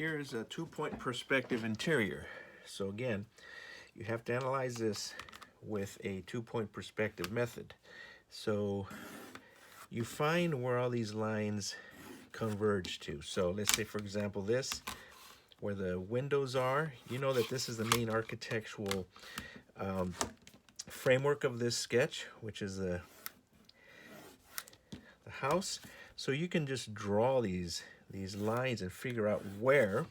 Here is a 2-point perspective interior. So again, you have to analyze this with a 2-point perspective method. So you find where all these lines converge to. So let's say, for example, this, where the windows are, you know that this is the main architectural framework of this sketch, which is the house. So you can just draw these lines and figure out where.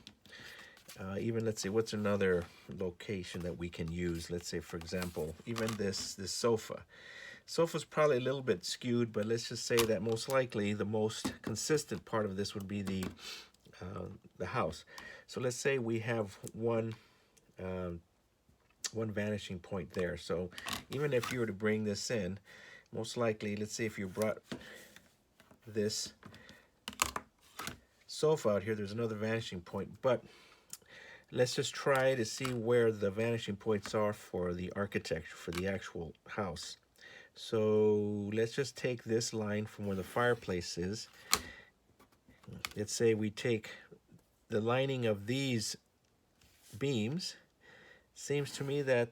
Even let's say, what's another location that we can use? Let's say, for example, even this sofa. Sofa's probably a little bit skewed, but let's just say that most likely the most consistent part of this would be the house. So let's say we have one vanishing point there. So even if you were to bring this in, most likely, let's say if you brought this sofa out here, there's another vanishing point. But let's just try to see where the vanishing points are for the architecture, for the actual house. So let's just take this line from where the fireplace is. Let's say we take the lining of these beams. Seems to me that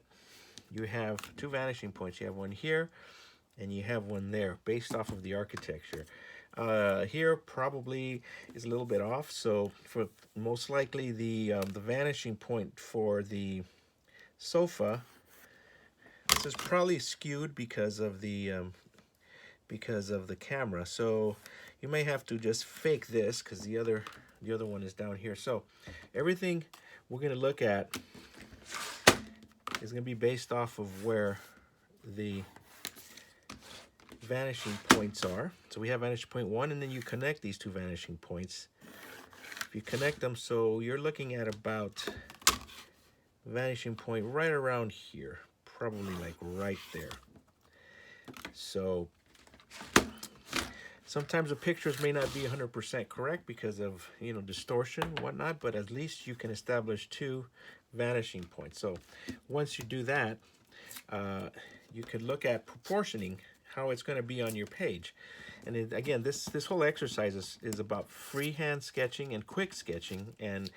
you have two vanishing points. You have one here and you have one there based off of the architecture. Here probably is a little bit off, so for most likely the vanishing point for the sofa, this is probably skewed because of the camera. So you may have to just fake this because the other one is down here. So everything we're going to look at is going to be based off of where the vanishing points are. So we have vanishing point 1, and then you connect these two vanishing points. If you connect them, so you're looking at about vanishing point right around here, probably like right there. So sometimes the pictures may not be 100% correct because of, you know, distortion and whatnot, but at least you can establish two vanishing points. So once you do that, you could look at proportioning how it's going to be on your page. And again, this whole exercise is about freehand sketching and quick sketching and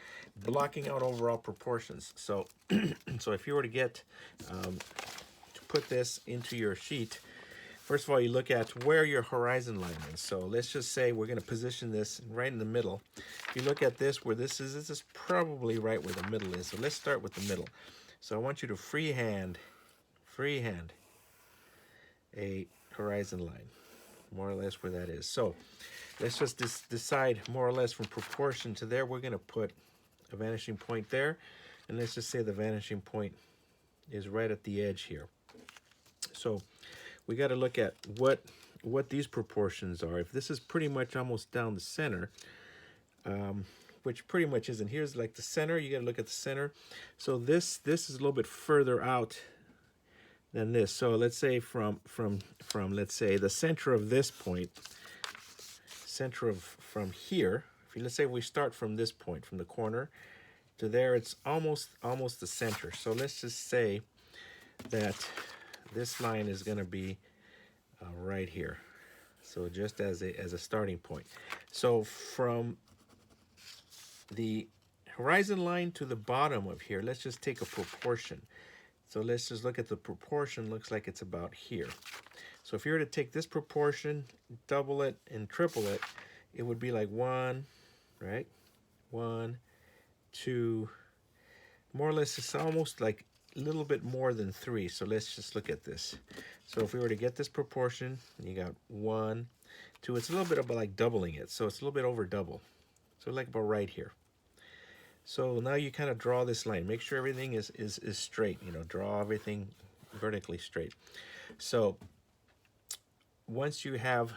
blocking out overall proportions. So so if you were to get to put this into your sheet, first of all, you look at where your horizon line is. So let's just say we're going to position this right in the middle. If you look at this, where this is probably right where the middle is. So let's start with the middle. So I want you to freehand a horizon line, more or less where that is. So let's just decide more or less from proportion to there. We're going to put a vanishing point there, and let's just say the vanishing point is right at the edge here. So we got to look at what these proportions are. If this is pretty much almost down the center, which pretty much isn't. Here's like the center. You got to look at the center. So this is a little bit further out than this. So let's say from let's say the center of this point, from here. Let's say we start from this point, from the corner to there, it's almost the center. So let's just say that this line is going to be right here. So just as a starting point. So from the horizon line to the bottom of here, let's just take a proportion. So let's just look at the proportion. Looks like it's about here. So if you were to take this proportion, double it and triple it, it would be like 1, right? 1, 2, more or less. It's almost like a little bit more than 3. So let's just look at this. So if we were to get this proportion, you got 1, 2. It's a little bit about like doubling it. So it's a little bit over double. So like about right here. So now you kind of draw this line. Make sure everything is straight. You know, draw everything vertically straight. So once you have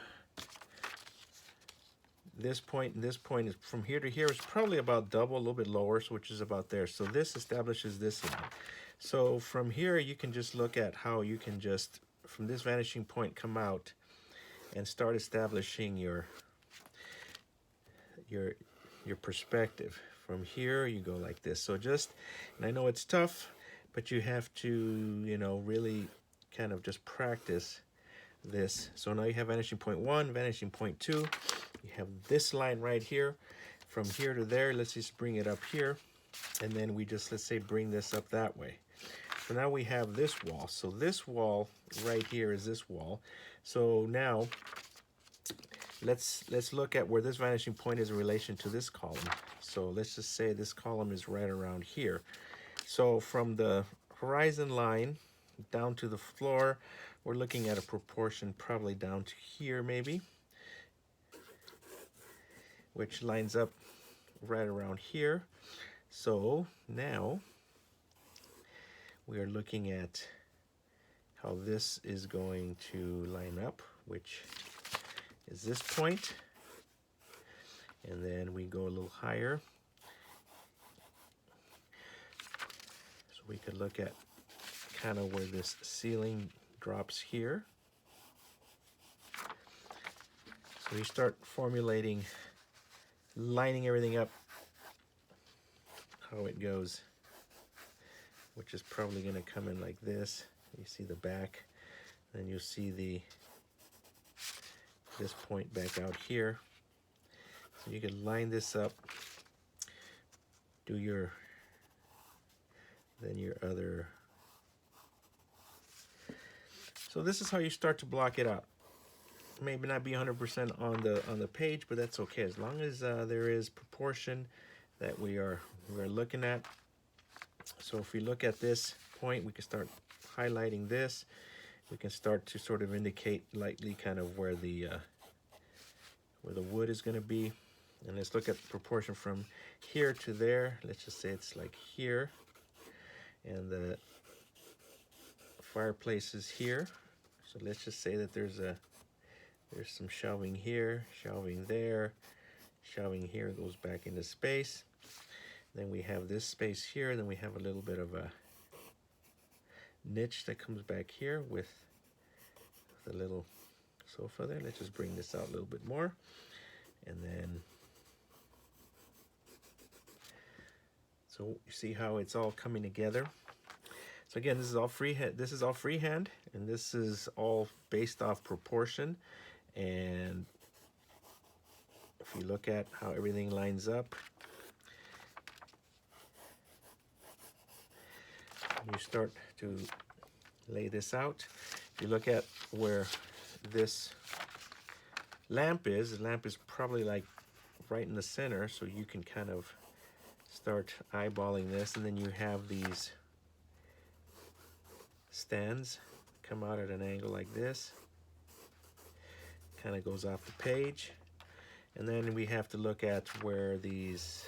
this point and this point, is from here to here is probably about double, a little bit lower, so which is about there. So this establishes this line. So from here you can just look at how you can just, from this vanishing point, come out and start establishing your perspective. From here you go like this. So just, and I know it's tough, but you have to, you know, really kind of just practice this. So now you have vanishing point 1, vanishing point 2. You have this line right here. from here to there, let's just bring it up here, and then we just, let's say, bring this up that way. So now we have this wall. So this wall right here is this wall. So now let's look at where this vanishing point is in relation to this column. So let's just say this column is right around here. So from the horizon line down to the floor, we're looking at a proportion probably down to here maybe, which lines up right around here. So now we are looking at how this is going to line up, which is this point. And then we go a little higher. So we could look at kind of where this ceiling drops here. So you start formulating, lining everything up how it goes, which is probably going to come in like this. You see the back, then you'll see this point back out here. So you can line this up, do your other. So this is how you start to block it out. Maybe not be 100% on the page, but that's okay as long as there is proportion that we're looking at. So if we look at this point, we can start highlighting this. We can start to sort of indicate lightly kind of where the wood is going to be. And let's look at proportion from here to there. Let's just say it's like here, and the fireplace is here. So let's just say that there's some shelving here, shelving there, shelving here goes back into space. Then we have this space here, then we have a little bit of a niche that comes back here with the little sofa there. Let's just bring this out a little bit more. And then, so you see how it's all coming together. So again, this is all freehand. This is all freehand, and this is all based off proportion. And if you look at how everything lines up, you start to lay this out. If you look at where this lamp is, the lamp is probably like right in the center, so you can kind of start eyeballing this, and then you have these stands come out at an angle like this, kind of goes off the page. And then we have to look at where these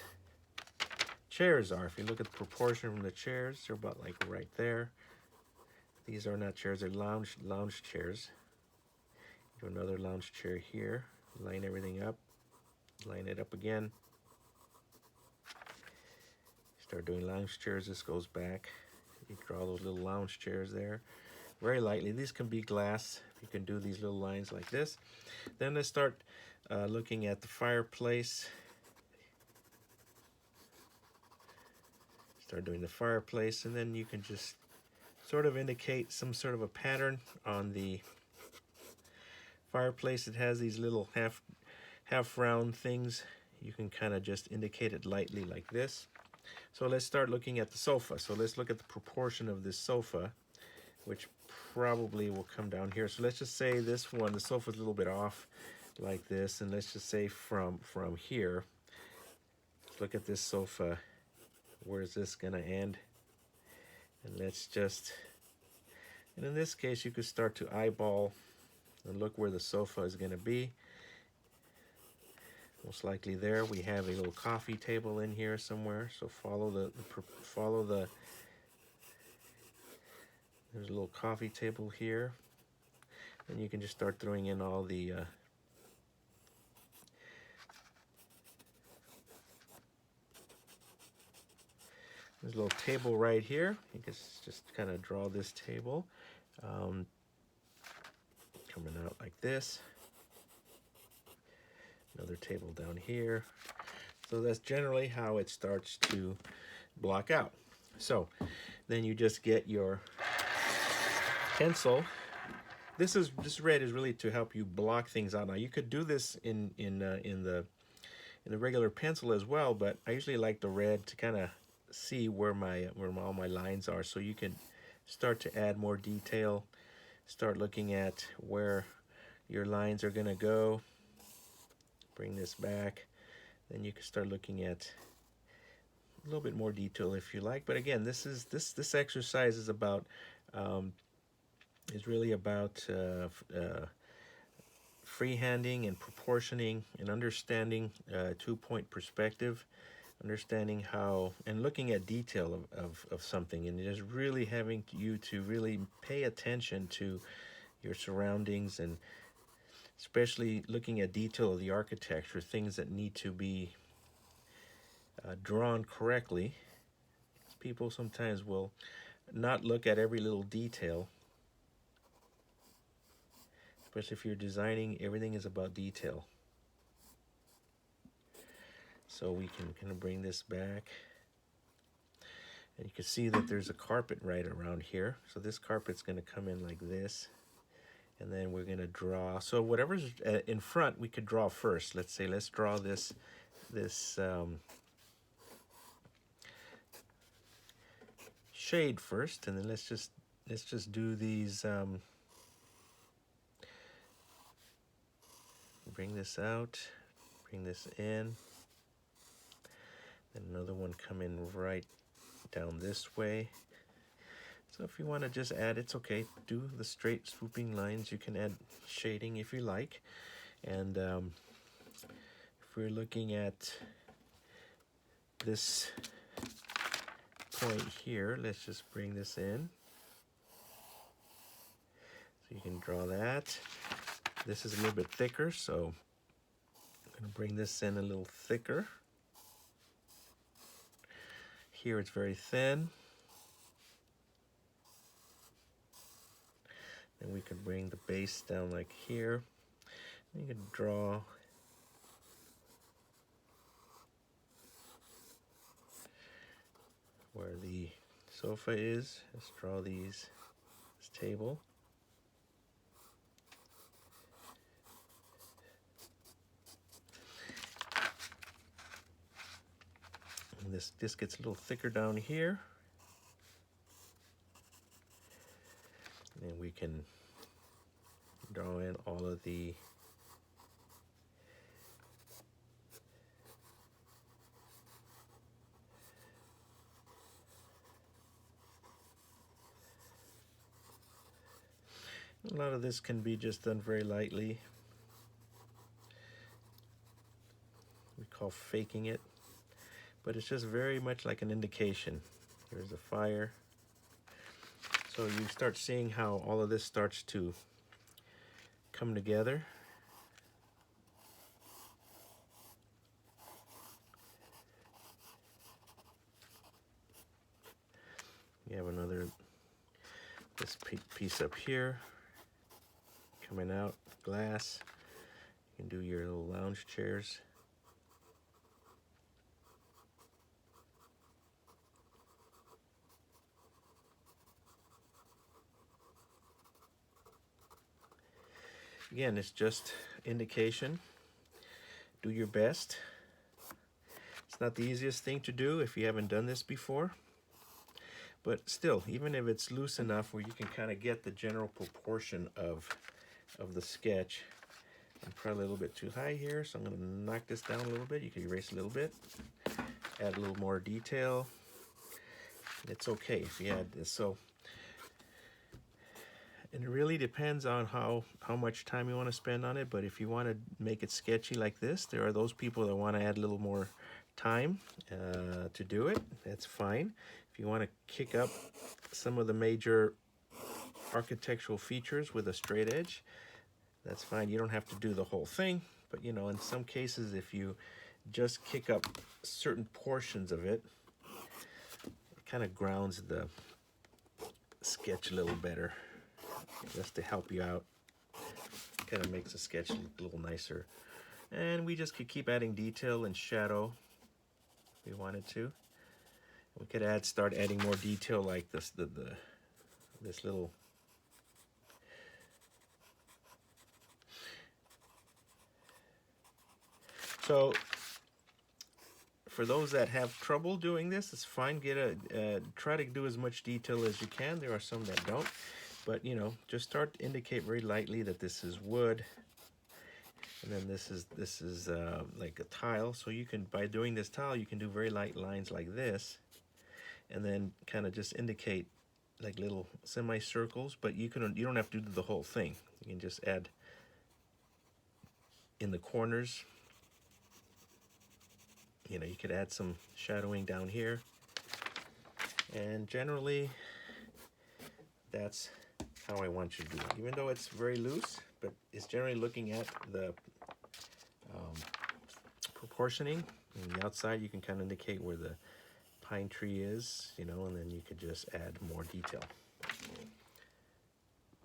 chairs are. If you look at the proportion from the chairs, they're about like right there. These are not chairs, they're lounge chairs. Do another lounge chair here, line everything up, line it up again. Start doing lounge chairs, this goes back. You draw those little lounge chairs there very lightly. These can be glass. You can do these little lines like this. Then let's start looking at the fireplace. Start doing the fireplace, and then you can just sort of indicate some sort of a pattern on the fireplace. It has these little half round things. You can kind of just indicate it lightly like this. So let's start looking at the sofa. So let's look at the proportion of this sofa, which probably will come down here. So let's just say this one, the sofa is a little bit off like this, and let's just say from here, look at this sofa. Where is this gonna end? And let's just, and in this case, you could start to eyeball and look where the sofa is gonna be. Most likely there. We have a little coffee table in here somewhere, so follow the there's a little coffee table here, and you can just start throwing in all the there's a little table right here. You can just kind of draw this table coming out like this. Another table down here. So that's generally how it starts to block out. So then you just get your pencil. This red is really to help you block things out. Now you could do this in in the regular pencil as well, but I usually like the red to kind of see where all my lines are, so you can start to add more detail, start looking at where your lines are going to go. Bring this back, then you can start looking at a little bit more detail if you like. But again, this exercise is about is really about freehanding and proportioning and understanding two-point perspective, understanding how and looking at detail of something, and just really having you to really pay attention to your surroundings, and especially looking at detail of the architecture, things that need to be drawn correctly. People sometimes will not look at every little detail, especially if you're designing. Everything is about detail. So we can kind of bring this back, and you can see that there's a carpet right around here. So this carpet's going to come in like this, and then we're going to draw. So whatever's in front, we could draw first. Let's draw this shade first, and then let's just do these. Bring this out, bring this in, then another one come in right down this way. So if you want to just add, it's okay, do the straight swooping lines. You can add shading if you like. And if we're looking at this point here, let's just bring this in. So you can draw that. This is a little bit thicker, so I'm going to bring this in a little thicker. Here it's very thin. Then we could bring the base down like here. You could draw where the sofa is. Let's draw this table. And this gets a little thicker down here. And we can draw in all of the a lot of this can be just done very lightly. We call faking it, but it's just very much like an indication. Here's the fire. So you start seeing how all of this starts to come together. You have this piece up here, coming out, glass. You can do your little lounge chairs. Again, it's just indication. Do your best. It's not the easiest thing to do if you haven't done this before. But still, even if it's loose enough where you can kind of get the general proportion of the sketch. I'm probably a little bit too high here, so I'm going to knock this down a little bit. You can erase a little bit, add a little more detail. It's okay if you add this. So, and it really depends on how much time you want to spend on it. But if you want to make it sketchy like this, there are those people that want to add a little more time to do it. That's fine. If you want to kick up some of the major architectural features with a straight edge, that's fine. You don't have to do the whole thing, but you know, in some cases, if you just kick up certain portions of it, it kind of grounds the sketch a little better, just to help you out. Kind of makes the sketch look a little nicer. And we just could keep adding detail and shadow if we wanted to. We could start adding more detail like this little so for those that have trouble doing this, it's fine. Try to do as much detail as you can. There are some that don't, but you know, just start to indicate very lightly that this is wood, and then this is like a tile. So you can, by doing this tile, you can do very light lines like this, and then kind of just indicate like little semicircles. But you don't have to do the whole thing. You can just add in the corners. You know, you could add some shadowing down here, and generally that's how I want you to do it. Even though it's very loose, but it's generally looking at the proportioning. On the outside, you can kind of indicate where the pine tree is, you know, and then you could just add more detail.